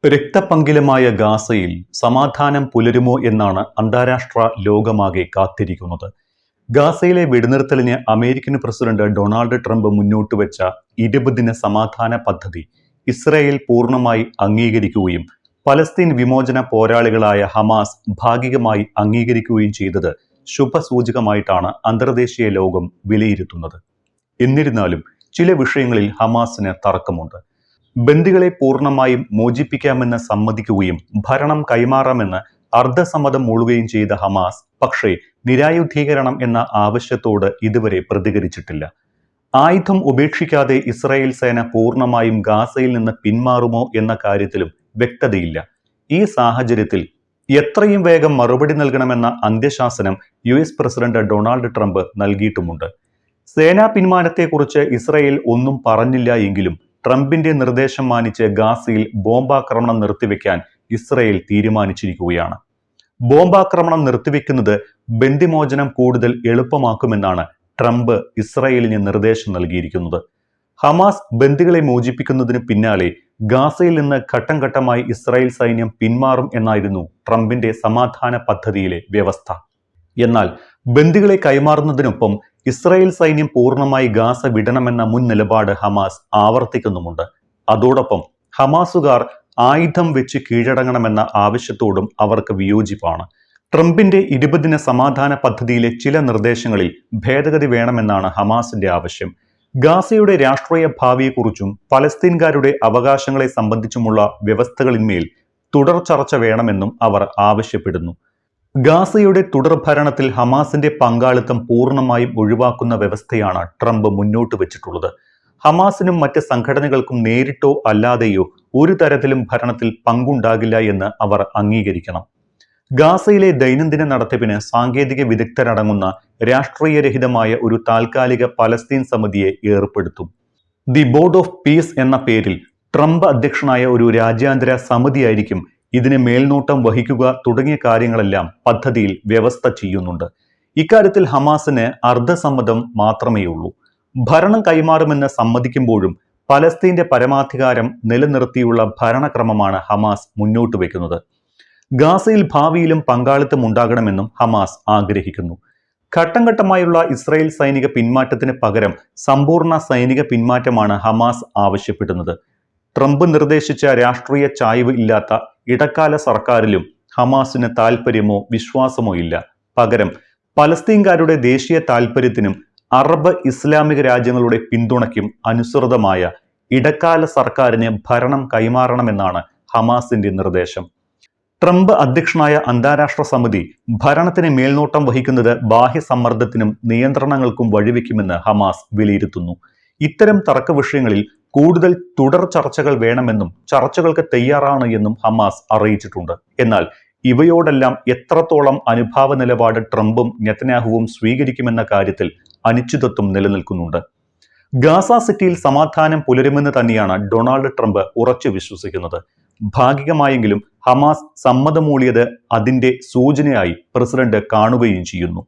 രക്തപങ്കിലമായ ഗാസയിൽ സമാധാനം പുലരുമോ എന്നാണ് അന്താരാഷ്ട്ര ലോകമാകെ കാത്തിരിക്കുന്നത്. ഗാസയിലെ വെടിനിർത്തലിന് അമേരിക്കൻ പ്രസിഡന്റ് ഡൊണാൾഡ് ട്രംപ് മുന്നോട്ടുവെച്ച 20 ദിന സമാധാന പദ്ധതി ഇസ്രായേൽ പൂർണ്ണമായി അംഗീകരിക്കുകയും പലസ്തീൻ വിമോചന പോരാളികളായ ഹമാസ് ഭാഗികമായി അംഗീകരിക്കുകയും ചെയ്തത് ശുഭസൂചകമായിട്ടാണ് അന്തർദേശീയ ലോകം വിലയിരുത്തുന്നത്. എന്നിരുന്നാലും ചില വിഷയങ്ങളിൽ ഹമാസിന് തർക്കമുണ്ട്. ബന്ദികളെ പൂർണ്ണമായും മോചിപ്പിക്കാമെന്ന് സമ്മതിക്കുകയും ഭരണം കൈമാറാമെന്ന് അർദ്ധസമ്മതം മൂളുകയും ചെയ്ത ഹമാസ് പക്ഷേ നിരായുധീകരണം എന്ന ആവശ്യത്തോട് ഇതുവരെ പ്രതികരിച്ചിട്ടില്ല. ആയുധം ഉപേക്ഷിക്കാതെ ഇസ്രായേൽ സേന പൂർണ്ണമായും ഗാസയിൽ നിന്ന് പിന്മാറുമോ എന്ന കാര്യത്തിലും വ്യക്തതയില്ല. ഈ സാഹചര്യത്തിൽ എത്രയും വേഗം മറുപടി നൽകണമെന്ന അന്ത്യശാസനം US പ്രസിഡന്റ് ഡൊണാൾഡ് ട്രംപ് നൽകിയിട്ടുമുണ്ട്. സേനാ പിന്മാറ്റത്തെക്കുറിച്ച് ഇസ്രായേൽ ഒന്നും പറഞ്ഞില്ല എങ്കിലും ട്രംപിന്റെ നിർദ്ദേശം മാനിച്ച് ഗാസയിൽ ബോംബാക്രമണം നിർത്തിവെക്കാൻ ഇസ്രായേൽ തീരുമാനിച്ചിരിക്കുകയാണ്. ബോംബാക്രമണം നിർത്തിവെക്കുന്നത് ബന്ദിമോചനം കൂടുതൽ എളുപ്പമാക്കുമെന്നാണ് ട്രംപ് ഇസ്രായേലിന് നിർദ്ദേശം നൽകിയിരിക്കുന്നത്. ഹമാസ് ബന്ദികളെ മോചിപ്പിക്കുന്നതിന് പിന്നാലെ ഗാസയിൽ നിന്ന് ഘട്ടം ഘട്ടമായി ഇസ്രായേൽ സൈന്യം പിന്മാറും എന്നായിരുന്നു ട്രംപിന്റെ സമാധാന പദ്ധതിയിലെ വ്യവസ്ഥ. എന്നാൽ ബന്ദികളെ കൈമാറുന്നതിനൊപ്പം ഇസ്രായേൽ സൈന്യം പൂർണ്ണമായി ഗാസ വിടണമെന്ന മുൻ നിലപാട് ഹമാസ് ആവർത്തിക്കുന്നുമുണ്ട്. അതോടൊപ്പം ഹമാസുകാർ ആയുധം വെച്ച് കീഴടങ്ങണമെന്ന ആവശ്യത്തോടും അവർക്ക് വിയോജിപ്പാണ്. ട്രംപിന്റെ 20 ദിന സമാധാന പദ്ധതിയിലെ ചില നിർദ്ദേശങ്ങളിൽ ഭേദഗതി വേണമെന്നാണ് ഹമാസിന്റെ ആവശ്യം. ഗാസയുടെ രാഷ്ട്രീയ ഭാവിയെക്കുറിച്ചും പലസ്തീൻകാരുടെ അവകാശങ്ങളെ സംബന്ധിച്ചുമുള്ള വ്യവസ്ഥകളിന്മേൽ തുടർ ചർച്ച വേണമെന്നും അവർ ആവശ്യപ്പെടുന്നു. ഗാസയുടെ തുടർഭരണത്തിൽ ഹമാസിന്റെ പങ്കാളിത്തം പൂർണ്ണമായും ഒഴിവാക്കുന്ന വ്യവസ്ഥയാണ് ട്രംപ് മുന്നോട്ട് വെച്ചിട്ടുള്ളത്. ഹമാസിനും മറ്റ് സംഘടനകൾക്കും നേരിട്ടോ അല്ലാതെയോ ഒരു തരത്തിലും ഭരണത്തിൽ പങ്കുണ്ടാകില്ല എന്ന് അവർ അംഗീകരിക്കണം. ഗാസയിലെ ദൈനംദിന നടത്തിപ്പിന് സാങ്കേതിക വിദഗ്ധരടങ്ങുന്ന രാഷ്ട്രീയരഹിതമായ ഒരു താൽക്കാലിക പലസ്തീൻ സമിതിയെ ഏർപ്പെടുത്തും. ദി ബോർഡ് ഓഫ് പീസ് എന്ന പേരിൽ ട്രംപ് അധ്യക്ഷനായ ഒരു രാജ്യാന്തര സമിതിയായിരിക്കും ഇതിന് മേൽനോട്ടം വഹിക്കുക തുടങ്ങിയ കാര്യങ്ങളെല്ലാം പദ്ധതിയിൽ വ്യവസ്ഥ ചെയ്യുന്നുണ്ട്. ഇക്കാര്യത്തിൽ ഹമാസിന് അർദ്ധസമ്മതം മാത്രമേയുള്ളൂ. ഭരണം കൈമാറുമെന്ന് സമ്മതിക്കുമ്പോഴും പലസ്തീന്റെ പരമാധികാരം നിലനിർത്തിയുള്ള ഭരണക്രമമാണ് ഹമാസ് മുന്നോട്ട് വയ്ക്കുന്നത്. ഗാസയിൽ ഭാവിയിലും പങ്കാളിത്തം ഉണ്ടാകണമെന്നും ഹമാസ് ആഗ്രഹിക്കുന്നു. ഘട്ടം ഘട്ടമായുള്ള ഇസ്രായേൽ സൈനിക പിന്മാറ്റത്തിന് പകരം സമ്പൂർണ്ണ സൈനിക പിന്മാറ്റമാണ് ഹമാസ് ആവശ്യപ്പെടുന്നത്. ട്രംപ് നിർദ്ദേശിച്ച രാഷ്ട്രീയ ചായ്വ് ഇല്ലാത്ത ഇടക്കാല സർക്കാരിലും ഹമാസിന് താൽപ്പര്യമോ വിശ്വാസമോ ഇല്ല. പകരം പലസ്തീൻകാരുടെ ദേശീയ താൽപ്പര്യത്തിനും അറബ് ഇസ്ലാമിക രാജ്യങ്ങളുടെ പിന്തുണയ്ക്കും അനുസൃതമായ ഇടക്കാല സർക്കാരിന് ഭരണം കൈമാറണമെന്നാണ് ഹമാസിന്റെ നിർദ്ദേശം. ട്രംപ് അധ്യക്ഷനായ അന്താരാഷ്ട്ര സമിതി ഭരണത്തിന് മേൽനോട്ടം വഹിക്കുന്നത് ബാഹ്യ സമ്മർദ്ദത്തിനും നിയന്ത്രണങ്ങൾക്കും വഴിവെക്കുമെന്ന് ഹമാസ് വിലയിരുത്തുന്നു. ഇത്തരം തർക്ക വിഷയങ്ങളിൽ കൂടുതൽ തുടർ ചർച്ചകൾ വേണമെന്നും ചർച്ചകൾക്ക് തയ്യാറാണ് എന്നും ഹമാസ് അറിയിച്ചിട്ടുണ്ട്. എന്നാൽ ഇവയോടെല്ലാം എത്രത്തോളം അനുഭാവ നിലപാട് ട്രംപും നെതന്യാഹുവും സ്വീകരിക്കുമെന്ന കാര്യത്തിൽ അനിശ്ചിതത്വം നിലനിൽക്കുന്നുണ്ട്. ഗാസ സിറ്റിയിൽ സമാധാനം പുലരുമെന്ന് തന്നെയാണ് ഡൊണാൾഡ് ട്രംപ് ഉറച്ചു വിശ്വസിക്കുന്നത്. ഭാഗികമായെങ്കിലും ഹമാസ് സമ്മതമൂളിയത് അതിന്റെ സൂചനയായി പ്രസിഡന്റ് കാണുകയും ചെയ്യുന്നു.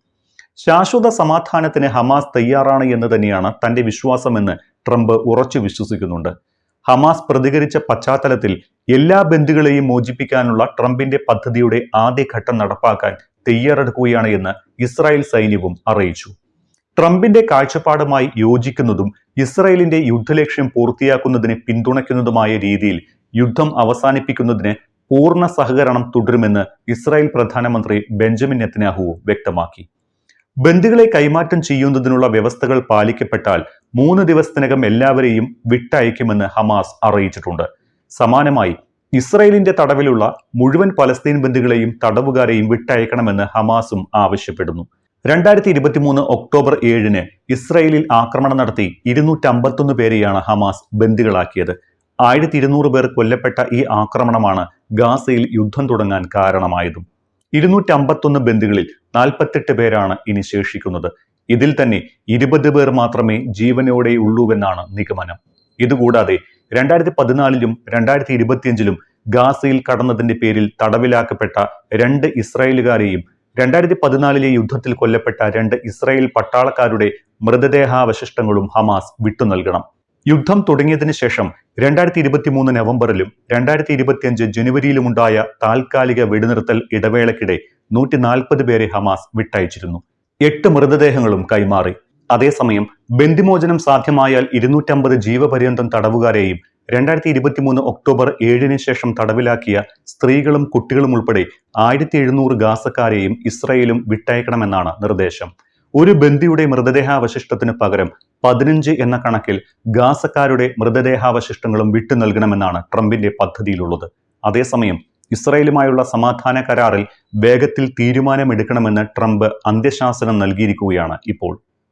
ശാശ്വത സമാധാനത്തിന് ഹമാസ് തയ്യാറാണ് എന്ന് തന്നെയാണ് തന്റെ വിശ്വാസമെന്ന് ട്രംപ് ഉറച്ചു വിശ്വസിക്കുന്നുണ്ട്. ഹമാസ് പ്രതികരിച്ച പശ്ചാത്തലത്തിൽ എല്ലാ ബന്ദികളെയും മോചിപ്പിക്കാനുള്ള ട്രംപിന്റെ പദ്ധതിയുടെ ആദ്യഘട്ടം നടപ്പാക്കാൻ തയ്യാറെടുക്കുകയാണ് എന്ന് ഇസ്രായേൽ സൈന്യവും അറിയിച്ചു. ട്രംപിന്റെ കാഴ്ചപ്പാടുമായി യോജിക്കുന്നതും ഇസ്രായേലിന്റെ യുദ്ധലക്ഷ്യം പൂർത്തിയാക്കുന്നതിന് പിന്തുണയ്ക്കുന്നതുമായ രീതിയിൽ യുദ്ധം അവസാനിപ്പിക്കുന്നതിന് പൂർണ്ണ സഹകരണം തുടരുമെന്ന് ഇസ്രായേൽ പ്രധാനമന്ത്രി ബെഞ്ചമിൻ നെതന്യാഹു വ്യക്തമാക്കി. ബന്ദികളെ കൈമാറ്റം ചെയ്യുന്നതിനുള്ള വ്യവസ്ഥകൾ പാലിക്കപ്പെട്ടാൽ 3 ദിവസത്തിനകം എല്ലാവരെയും വിട്ടയക്കുമെന്ന് ഹമാസ് അറിയിച്ചിട്ടുണ്ട്. സമാനമായി ഇസ്രായേലിന്റെ തടവിലുള്ള മുഴുവൻ പലസ്തീൻ ബന്ദികളെയും തടവുകാരെയും വിട്ടയക്കണമെന്ന് ഹമാസും ആവശ്യപ്പെടുന്നു. 2023 ഒക്ടോബർ 7 ഇസ്രായേലിൽ ആക്രമണം നടത്തി 251 പേരെയാണ് ഹമാസ് ബന്ദികളാക്കിയത്. 1200 പേർ കൊല്ലപ്പെട്ട ഈ ആക്രമണമാണ് ഗാസയിൽ യുദ്ധം തുടങ്ങാൻ കാരണമായതും. 251 ബന്ദികളിൽ 48 പേരാണ് ഇനി ശേഷിക്കുന്നത്. ഇതിൽ തന്നെ 20 പേർ മാത്രമേ ജീവനോടെ ഉള്ളൂവെന്നാണ് നിഗമനം. ഇതുകൂടാതെ 2014 2025 ഗാസയിൽ കടന്നതിന്റെ പേരിൽ തടവിലാക്കപ്പെട്ട 2 ഇസ്രായേലുകാരെയും 2014 യുദ്ധത്തിൽ കൊല്ലപ്പെട്ട 2 ഇസ്രായേൽ പട്ടാളക്കാരുടെ മൃതദേഹാവശിഷ്ടങ്ങളും ഹമാസ് വിട്ടു നൽകണം. യുദ്ധം തുടങ്ങിയതിനു ശേഷം 2023 നവംബറിലും 2025 ജനുവരിയിലുമുണ്ടായ താൽക്കാലിക വെടിനിർത്തൽ ഇടവേളയ്ക്കിടെ 140 പേരെ ഹമാസ് വിട്ടയച്ചിരുന്നു. 8 മൃതദേഹങ്ങളും കൈമാറി. അതേസമയം ബന്ദിമോചനം സാധ്യമായാൽ 250 ജീവപര്യന്തം തടവുകാരെയും 2023 ഒക്ടോബർ 7 ശേഷം തടവിലാക്കിയ സ്ത്രീകളും കുട്ടികളും ഉൾപ്പെടെ 1700 ഗാസക്കാരെയും ഇസ്രയേലും വിട്ടയക്കണമെന്നാണ് നിർദ്ദേശം. ഒരു ബന്ദിയുടെ മൃതദേഹാവശിഷ്ടത്തിന് പകരം 15 എന്ന കണക്കിൽ ഗാസക്കാരുടെ മൃതദേഹാവശിഷ്ടങ്ങളും വിട്ടു നൽകണമെന്നാണ് ട്രംപിന്റെ പദ്ധതിയിലുള്ളത്. അതേസമയം ഇസ്രയേലുമായുള്ള സമാധാന കരാറിൽ വേഗത്തിൽ തീരുമാനമെടുക്കണമെന്ന് ട്രംപ് അന്ത്യശാസനം നൽകിയിരിക്കുകയാണ് ഇപ്പോൾ.